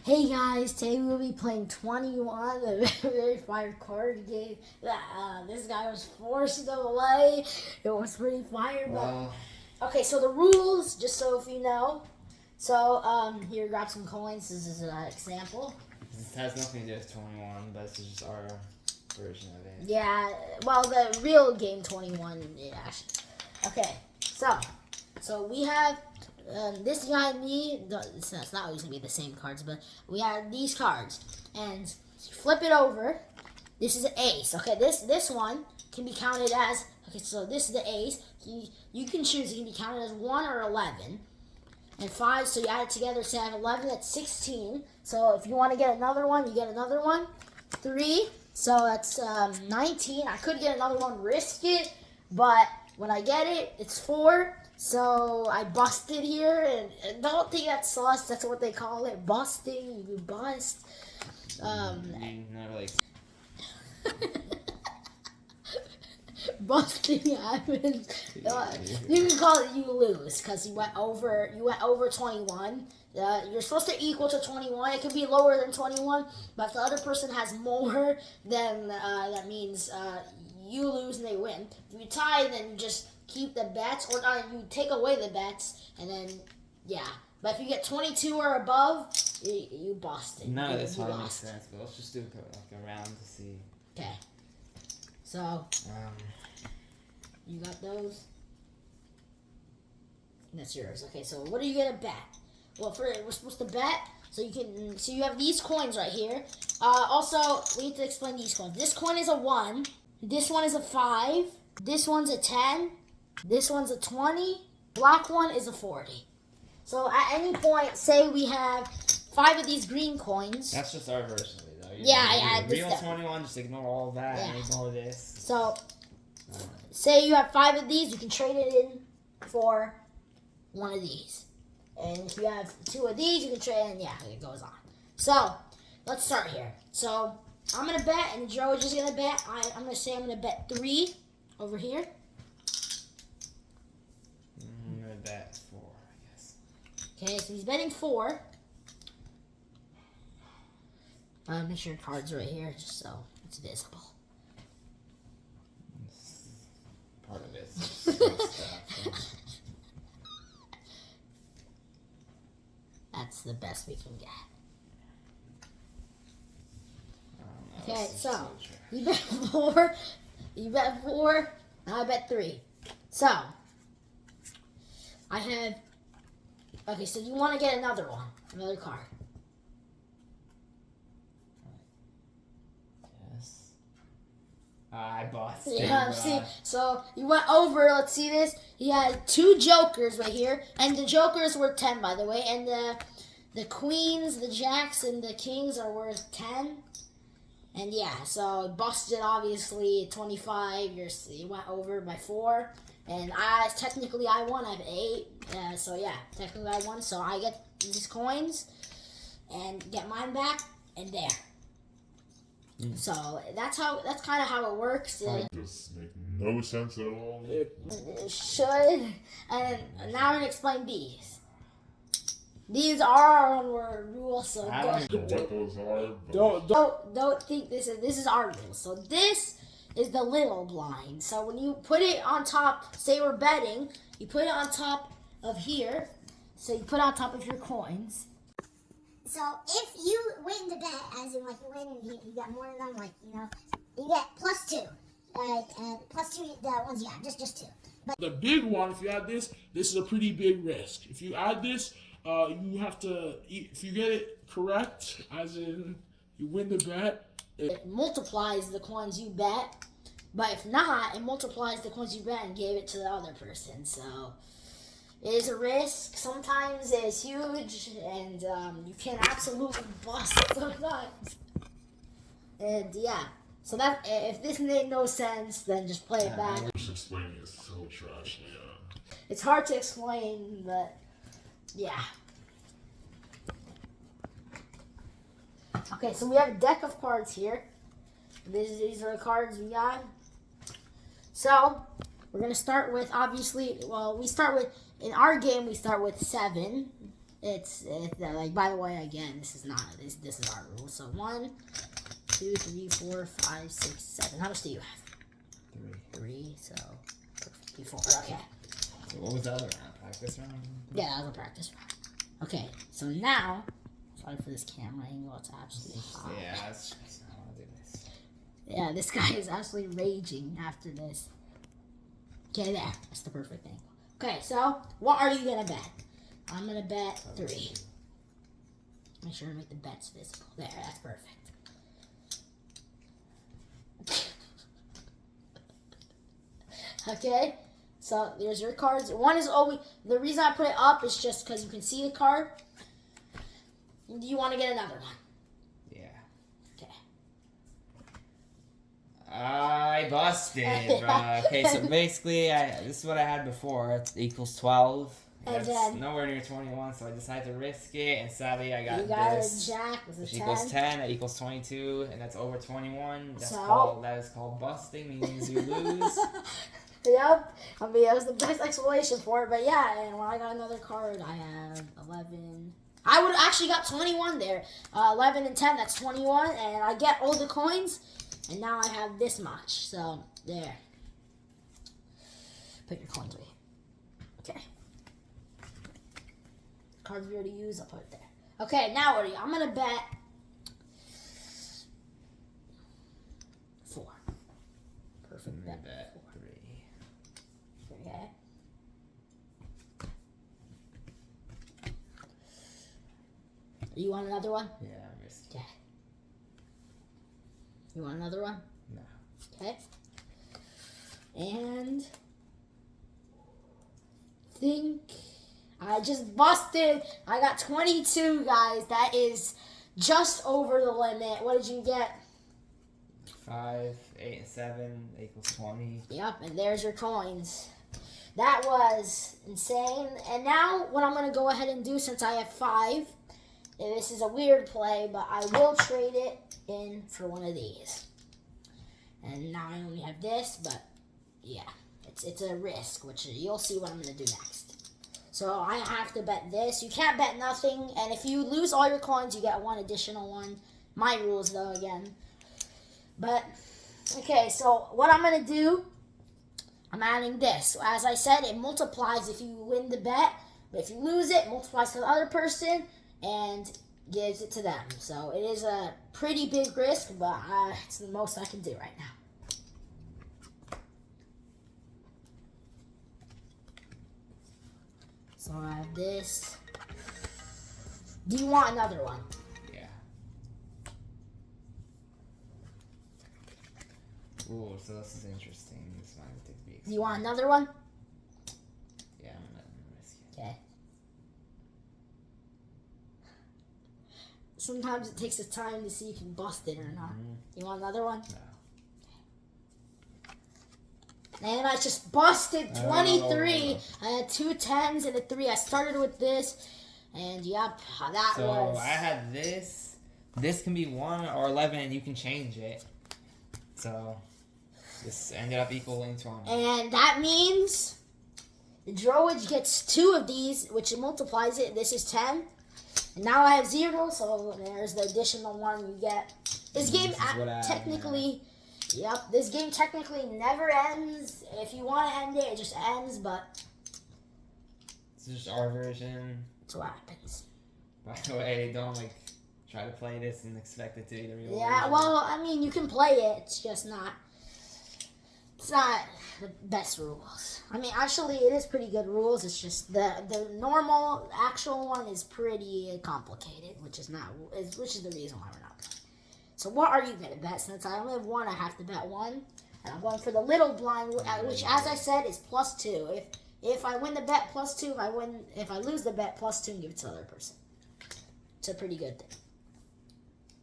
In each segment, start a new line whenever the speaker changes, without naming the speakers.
Hey guys, today we'll be playing 21, a very fire card game. This guy was forced to play. It was pretty fire, but okay. So the rules, just so if you know. So here, grab some coins. This is an example.
This has nothing to do with 21, but this is just our version of it.
Yeah, well, the real game 21. Yeah. Okay, so we have. This guy and me, it's not always going to be the same cards, but we have these cards. And flip it over. This is an ace. Okay, this one can be counted as, okay, so this is the ace. You can choose. It can be counted as 1 or 11. And 5, so you add it together, say I have 11, that's 16. So if you want to get another one, you get another one. 3, so that's 19. I could get another one, risk it, but when I get it, it's 4. So I busted here, and don't think that's sauce. That's what they call it, busting. You bust. Busting happens. You can call it you lose because you went over 21. You're supposed to equal to 21. It can be lower than 21, but if the other person has more, then that means you lose and they win. If you tie, then you just keep the bets, or you take away the bets, and then, yeah. But if you get 22 or above, you busted.
None of this probably makes sense, but let's just do like a round to see.
Okay. So, you got those? That's yours. Okay, so what are you going to bet? Well, we're supposed to bet, so you have these coins right here. Also, we need to explain these coins. This coin is a 1. This one is a 5. This one's a 10. This one's a 20. Black one is a 40. So at any point, say we have 5 of these green coins.
That's just our version of it, though.
Yeah.
Real 21, just ignore all that and ignore this.
So, say you have 5 of these, you can trade it in for one of these. And if you have 2 of these, you can trade in, it goes on. So, let's start here. So, I'm going to bet, and Joe is just going to bet. I'm going to say I'm going to bet 3 over here.
I'm going to bet 4, I guess.
Okay, so he's betting 4. Make sure your card's right here, just so it's visible.
Part of it. Stuff.
That's the best we can get. Okay, so you bet 4. You bet 4. I bet 3. So I have. Okay, so you want to get another card.
Yes. I bought.
Yeah, see, so you went over. Let's see this. He had 2 jokers right here, and the jokers were 10, by the way, and the queens, the jacks, and the kings are worth 10. And yeah, so busted obviously 25. You went over by 4, and technically I won. I have 8. So yeah, technically I won. So I get these coins and get mine back, and there. So that's kind of how it works.
This make no sense at all.
It should. And now I'm gonna explain these. These are our own rules, so
I don't know what those are.
don't think this is our rules. So this is the little blind. So when you put it on top, say we're betting, you put it on top of here. So you put it on top of your coins.
So if you win the bet, as in like you win and you got more than them, like you get +2. +2 the ones you have, just 2. But
the big one, if you add this is a pretty big risk. If you add this, you have to, if you get it correct, as in you win the bet,
it multiplies the coins you bet. But if not, it multiplies the coins you bet and gave it to the other person. So it is a risk. Sometimes it's huge, and you can absolutely bust sometimes. And yeah, so that if this made no sense, then just play it back.
Just explaining is so trash. Yeah.
It's hard to explain, but yeah. Okay, so we have a deck of cards here. These are the cards we got. So we're gonna start with, obviously, in our game we start with 7. It's like, by the way, again, this is our rule. So 1, 2, 3, 4, 5, 6, 7. How much do you have? 3. So perfect. 4. Okay.
So what was the other round? Practice round?
Yeah, that was a practice round. Okay. So now, sorry for this camera angle. It's absolutely hot.
Yeah, that's just, I want to do this.
Yeah, this guy is absolutely raging after this. Okay, there. That's the perfect angle. Okay, so what are you gonna bet? I'm gonna bet 3. Make sure to make the bets visible. There, that's perfect. Okay, so there's your cards. One is always, the reason I put it up is just because you can see the card. Do you want to get another one?
Yeah.
Okay.
I busted, bro. Okay, so basically, this is what I had before. It equals 12.
And
That's
then-
nowhere near 21, so I decided to risk it, and sadly I got
You got
this.
a jack with a
Which
10.
equals 10, that equals 22, and that's over 21.
So?
That is called busting, means you lose.
Yep. I mean, that was the best explanation for it. But yeah, and when I got another card, I have 11. I would have actually got 21 there. 11 and 10, that's 21. And I get all the coins, and now I have this much. So, there. Put your coins away. Okay. Cards we already used, I'll put it there. Okay, now what are you? I'm going to bet 4. Perfect bet.
Bet 3.
Okay. You want another one?
Yeah, I'm risking.
Okay. You want another one?
No.
Okay. And think I just busted. I got 22, guys. That is just over the limit. What did you get?
5, 8, and 7 equals 20.
Yep, and there's your coins. That was insane. And now what I'm going to go ahead and do, since I have 5, and this is a weird play, but I will trade it in for one of these. And now I only have this, but yeah, it's a risk, which you'll see what I'm going to do next. So I have to bet this. You can't bet nothing, and if you lose all your coins, you get one additional one. My rules, though, again. But, okay, so what I'm going to do, I'm adding this. So as I said, it multiplies if you win the bet, but if you lose it, it multiplies to the other person and gives it to them. So it is a pretty big risk, but it's the most I can do right now. So I have this. Do you want another one?
Yeah. Ooh, so this is interesting. This might have to be.
Do you want another one?
Yeah, I'm gonna risk it.
Okay. Sometimes it takes a time to see if you bust it or not. You want another one?
No.
And I just busted 23.
Oh.
I had 2 10s and a 3. I started with this, and yep, that
So
was.
I had this. This can be 1 or 11, and you can change it. So this ended up equaling 20.
And that means the Drowage gets 2 of these, which multiplies it. This is 10. And now I have 0, so there's the additional 1 you get. This game
This is what I have
technically. Yep, this game technically never ends. If you want to end it, it just ends, but
This is just our version.
that's what happens.
By the way, don't try to play this and expect it to be the real
Yeah,
version.
well, I mean, you can play it. It's just not. It's not the best rules. I mean, actually, it is pretty good rules. It's just the normal actual one is pretty complicated, which is the reason why we're not playing. So what are you gonna bet? Since I only have 1, I have to bet 1, and I'm going for the little blind, which, as I said, is +2. If I win the bet, +2. If I lose the bet, +2, and give it to the other person. It's a pretty good thing.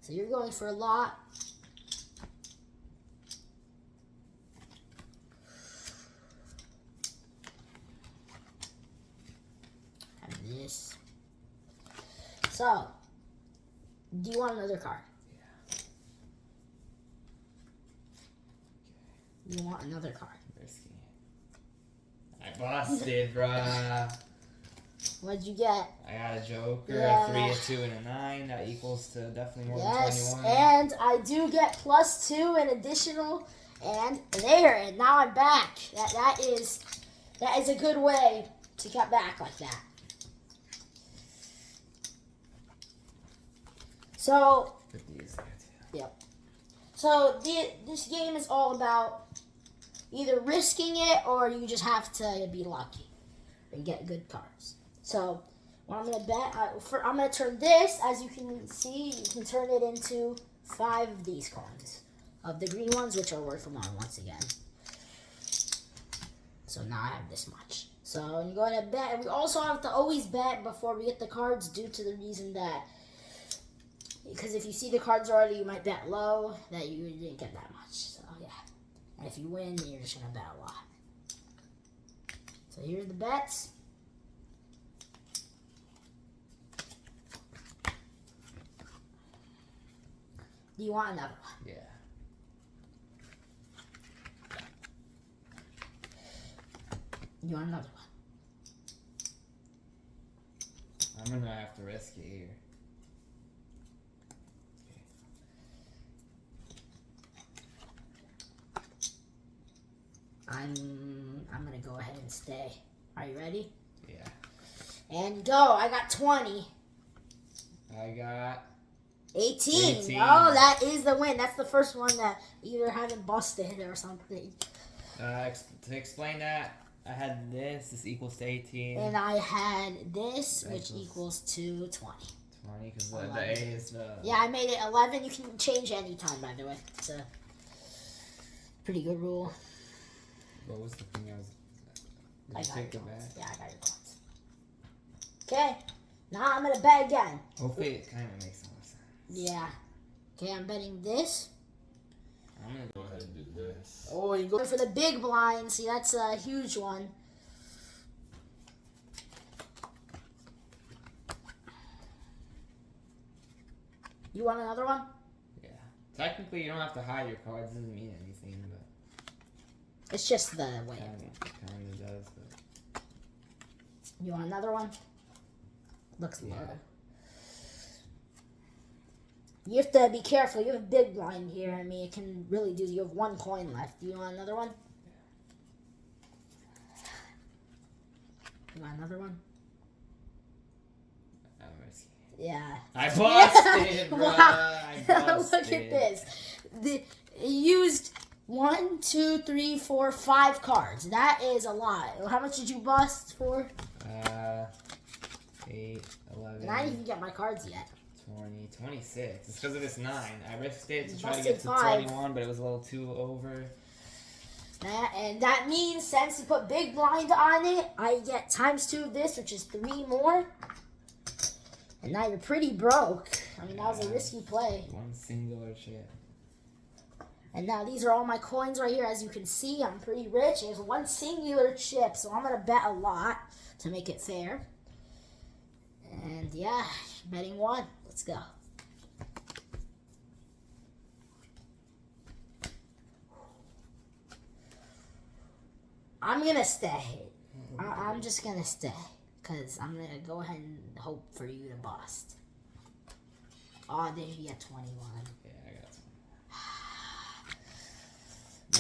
So you're going for a lot. Have this. So, do you want another card? You want another card?
Risking it. I busted, bruh.
What'd you get?
I got a Joker,
Yeah.
a 3, a 2, and a 9. That equals to definitely more
Yes,
than 21.
and I do get +2 and additional, and there, and now I'm back. That is a good way to get back like that. So,
Put these there too.
so this game is all about either risking it or you just have to be lucky and get good cards. So, what I'm gonna bet, I'm gonna turn this. As you can see, you can turn it into 5 of these coins, of the green ones, which are worth 1 once again. So now I have this much. So you go ahead and bet, and we also have to always bet before we get the cards, due to the reason that, because if you see the cards already, you might bet low that you didn't get that much. So yeah, and if you win, you're just gonna bet a lot. So here's the bets. Do you want another one?
Yeah.
You want another one?
I'm gonna have to risk it here.
I'm gonna go ahead and stay. Are you ready?
Yeah.
And go. I got 20.
I got
18.
18.
Oh, that is the win. That's the first one that either haven't busted or something.
to explain that, I had this equals to 18.
And I had this,
That
which equals to 20.
20, because the A is the...
Yeah, I made it 11. You can change any time, by the way. It's a pretty good rule.
What was the thing I was... Did
I
you
got
take the
your
bet?
coins. Yeah, I got your coins. Okay. Now I'm going to bet again.
Hopefully it kind of makes more sense.
Yeah. Okay, I'm betting this.
I'm gonna go ahead and do this.
Oh, you're going for the big blind. See, that's a huge one. You want another one?
Yeah. Technically, you don't have to hide your cards. It doesn't mean anything, but
It's just the way.
kind of does. But
You want another one? Looks low.
Yeah.
You have to be careful. You have a big blind here. I mean, it can really do. You have 1 coin left. Do you want another one? You want another one?
I'm risky.
Yeah.
I busted, bro.
Wow.
I busted.
Look at this. It used 1, 2, 3, 4, 5 cards. That is a lot. How much did you bust for?
8, 11,
And I didn't even get my cards yet.
20, 26. It's because of this 9. I risked it to
You
try to
busted
get to
5.
21, but it was a little too over.
And that means since you put big blind on it, I get ×2 of this, which is 3 more. And now you're pretty broke. I mean, that was a risky play.
One singular chip.
And now these are all my coins right here. As you can see, I'm pretty rich. There's 1 singular chip, so I'm going to bet a lot to make it fair. And yeah, betting 1. Let's go. I'm going to stay. I'm just going to stay. Because I'm going to go ahead and hope for you to bust. Oh, there you get 21.
Yeah, I got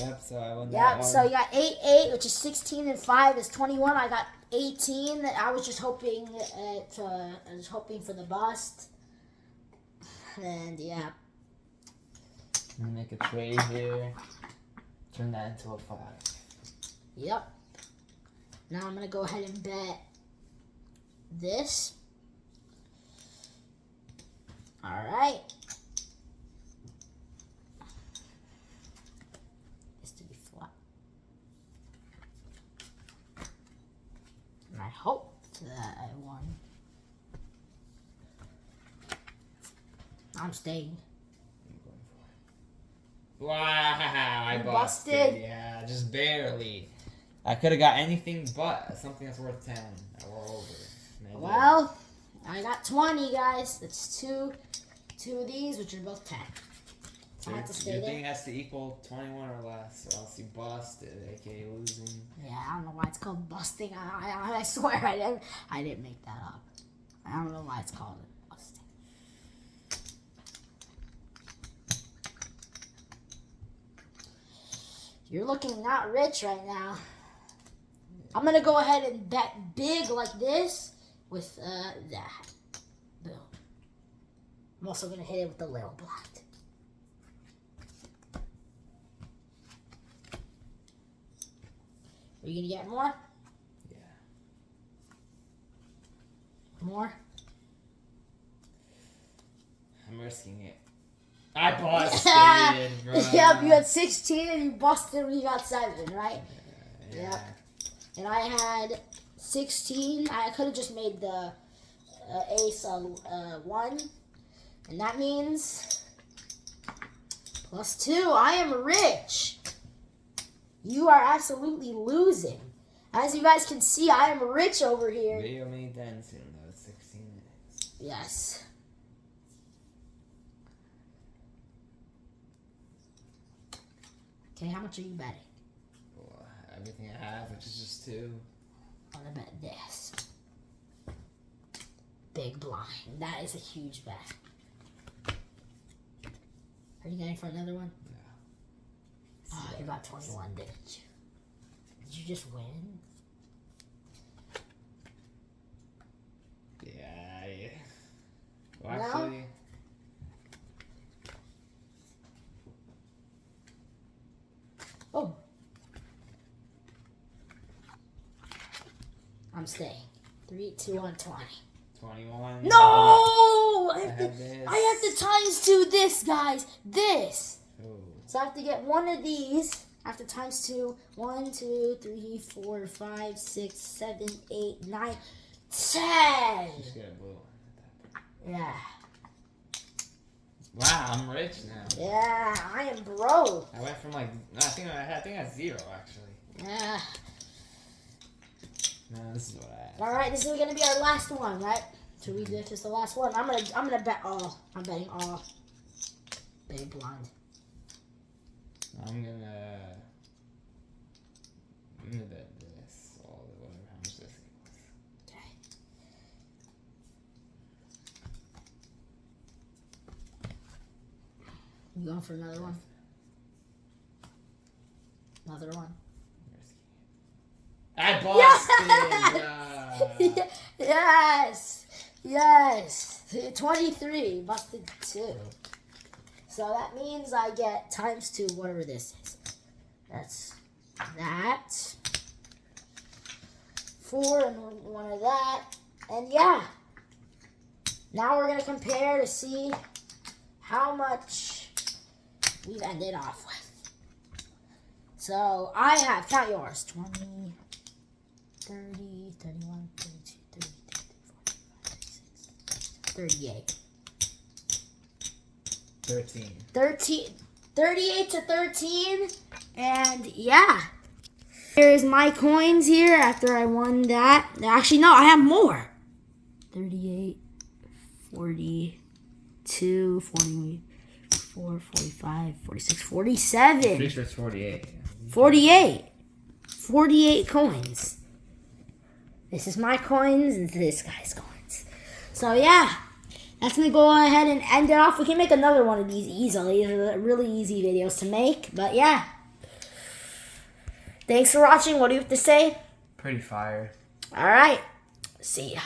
20. Yep, so I won that
Yep,
one.
so you got 8, 8, which is 16, and 5 is 21. I got 18. I was just hoping for the bust. And yeah.
I'm gonna make a trade here. Turn that into a 5.
Yep. Now I'm gonna go ahead and bet this. Alright. This to be flat. And I hope that I won. I'm staying.
Wow, I
You
busted.
busted?
Yeah, just barely. I could have got anything but something that's worth 10 or over. And I did.
Well, I got 20, guys. That's two of these, which are both 10. I have to stay
Your
there.
thing has to equal 21 or less, or else you busted, aka losing.
Yeah, I don't know why it's called busting. I swear I didn't make that up. I don't know why it's called busting. You're looking not rich right now. I'm gonna go ahead and bet big like this with that. Boom. I'm also gonna hit it with the little blind. Are you gonna get more?
Yeah.
More?
I'm risking it. I busted, bro.
Yep, you had 16 and you busted when you got 7, right?
Yeah.
Yep. And I had 16. I could have just made the ace 1. And that means +2. I am rich. You are absolutely losing. As you guys can see, I am rich over here.
Video made then soon, though. It's 16 minutes.
Yes. Okay, how much are you betting?
Well, everything I have, which is just 2.
I'm gonna bet this. Big blind. That is a huge bet. Are you going for another one?
No.
Oh, you got 21, didn't you? Did you just win?
Yeah. Well,
No?
actually,
Oh. I'm staying. 3, 2, 1, 20.
21.
No! I have
have this.
to times 2 this, guys. This.
Oh.
So I have to get one of these. I have to times 2. 1, 2, 3, 4, 5, 6, 7, 8, 9, 10.
Just get a blue one.
Yeah.
Wow, I'm rich now.
Yeah, I am broke.
I went from like I think I had 0 actually.
Yeah.
No, this is what I had.
All right, this is gonna be our last one, right? So we this is the last one. I'm gonna bet all. I'm betting all. Big blind.
I'm gonna bet this all the whatever how much this equals.
Okay. You going for another one? Another one.
I busted.
Yes. Yes. 23 busted 2. So that means I get times 2, whatever this is. That's that. 4 and one of that. And yeah. Now we're going to compare to see how much we've ended off with. So I have, count yours, 20, 30, 31, 32, 33, 34, 38. 38 to 13. And yeah. Here's my coins here after I won that. Actually, no, I have more. 38, 42, 44, 45, 46, 47.
Pretty sure it's 48.
48. 48 coins. This is my coins and this guy's coins. So yeah, that's going to go ahead and end it off. We can make another one of these easily. These are really easy videos to make. But yeah. Thanks for watching. What do you have to say?
Pretty fire.
All right. See ya.